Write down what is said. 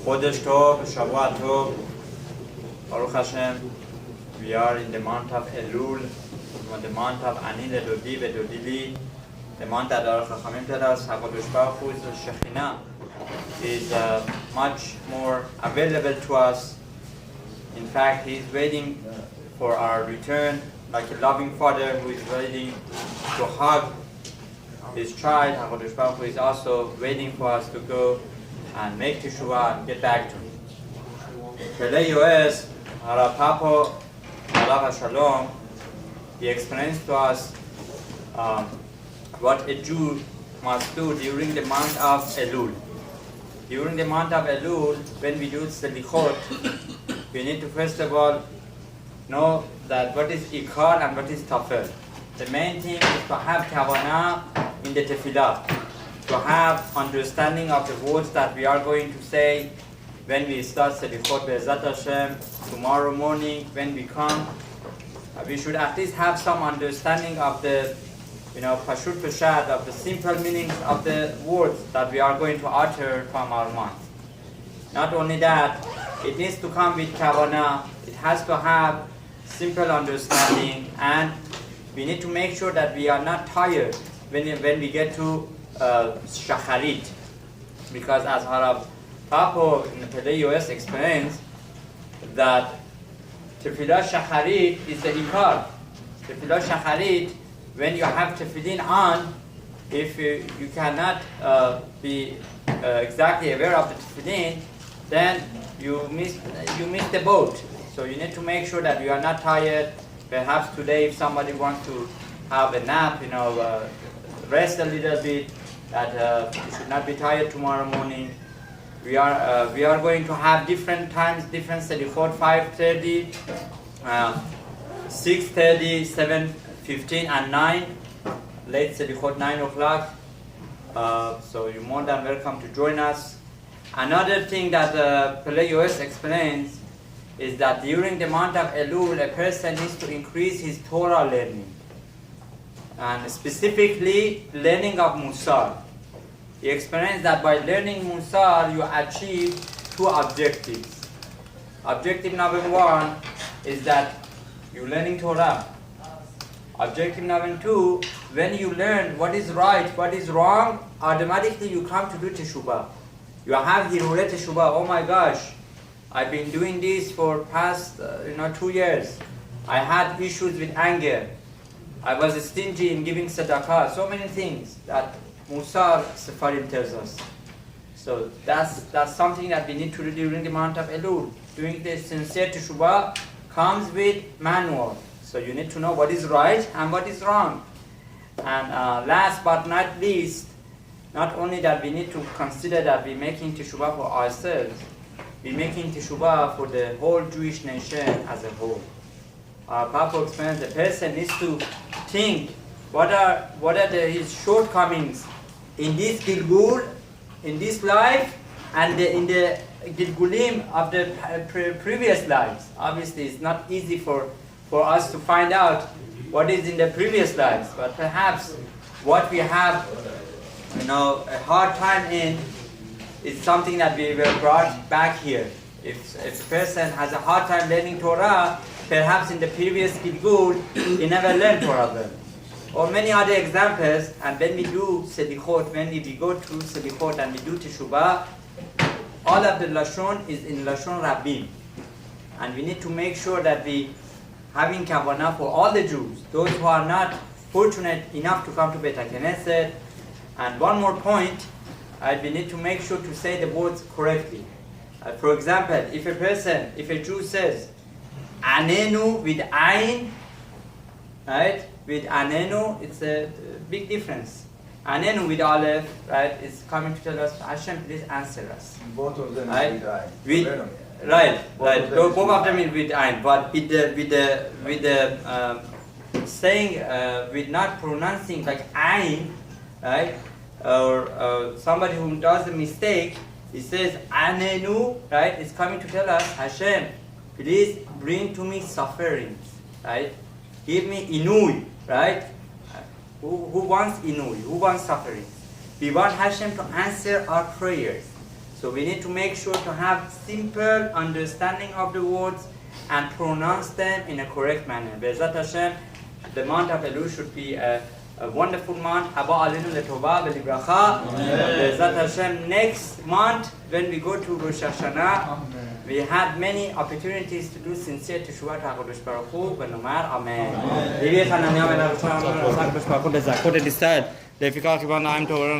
Chodesh Tov, Shavua Tov, Baruch Hashem. We are in the month of Elul, the month of Ani Ledodi Vedodili, the month that our Chachamim tell us, HaKadosh Baruch Hu's Shekhinah is much more available to us. In fact, He is waiting for our return, like a loving father who is waiting to hug his child. HaKadosh Baruch Hu is also waiting for us to go and make teshuvah and get back to Him. Pelei Yoez, Harav Papo, Alav Shalom, he explains to us what a Jew must do during the month of Elul. During the month of Elul, when we do Selichot, we need to first of all know that what is Ikar and what is Tafel. The main thing is to have kavanah in the tefillah, to have understanding of the words that we are going to say when we start Selichot Be'ezat Hashem. Tomorrow morning when we come, we should at least have some understanding of the Pashut Peshat, of the simple meanings of the words that we are going to utter from our mouth. Not only that, it needs to come with kavanah, it has to have simple understanding, and we need to make sure that we are not tired when we get to Shacharit. Because as Harav Papo in the Pelei Yoez explains, that Tefillah Shacharit is the Ikar. Tefillah Shacharit, when you have Tefillin on, if you cannot be exactly aware of the Tefillin, then you miss the boat. So you need to make sure that you are not tired. Perhaps today, if somebody wants to have a nap, rest a little bit, that you should not be tired tomorrow morning. We are going to have different times, different Selichot, 5:30, 6:30, 7:15, and 9. Late Selichot 9 o'clock. So you're more than welcome to join us. Another thing that Pelei Yoez explains is that during the month of Elul, a person needs to increase his Torah learning, and specifically learning of Musar. He explains that by learning Musar, you achieve two objectives. Objective number one is that you're learning Torah. Objective number two, when you learn what is right, what is wrong, automatically you come to do teshuvah. You have hirure teshuvah. Oh my gosh, I've been doing this for past 2 years. I had issues with anger. I was stingy in giving tzedakah. So many things that Musar Sefarim tells us. So that's something that we need to do during the month of Elul. Doing the sincere teshuvah comes with manual. So you need to know what is right and what is wrong. And last but not least, not only that we need to consider that we're making teshuvah for ourselves, we're making teshuvah for the whole Jewish nation as a whole. Papa explains the person needs to think what are his shortcomings in this Gilgul, in this life, and in the Gilgulim of the previous lives. Obviously, it's not easy for us to find out what is in the previous lives, but perhaps what we have, a hard time in is something that we were brought back here. If a person has a hard time learning Torah, perhaps in the previous Gilgul, he never learned Torah well. Or many other examples, and when we do Selichot, when we go through Selichot and we do Teshuvah, all of the Lashon is in Lashon Rabbim. And we need to make sure that we having kavanah for all the Jews, those who are not fortunate enough to come to Beit HaKnesset. And one more point, we need to make sure to say the words correctly. For example, if a Jew says, Anenu with Ain, right? With Anenu, it's a big difference. Anenu with Aleph, right, is coming to tell us, Hashem, please answer us. Both of them right? with Ain. Right. Both of them is with Ain, but with the saying, with not pronouncing like Ain, right? Or somebody who does a mistake, he says Anenu, right? It's coming to tell us, Hashem, please bring to me sufferings, right? Give me inui, right? Who wants inui? Who wants sufferings? We want Hashem to answer our prayers. So we need to make sure to have simple understanding of the words and pronounce them in a correct manner. Be'ezrat Hashem, the month of Elul should be a wonderful month. Haba alinu letova v'libracha. Be'ezrat Hashem, next month when we go to Rosh Hashanah, we had many opportunities to do sincere teshuvah to HaKadosh Baruch Hu, v'nomar Amen. Levi Chananya ben Rosh Hashanah, HaKadosh Baruch Hu, לזכות את ישראל. לפיכך קיבלנו עם תורה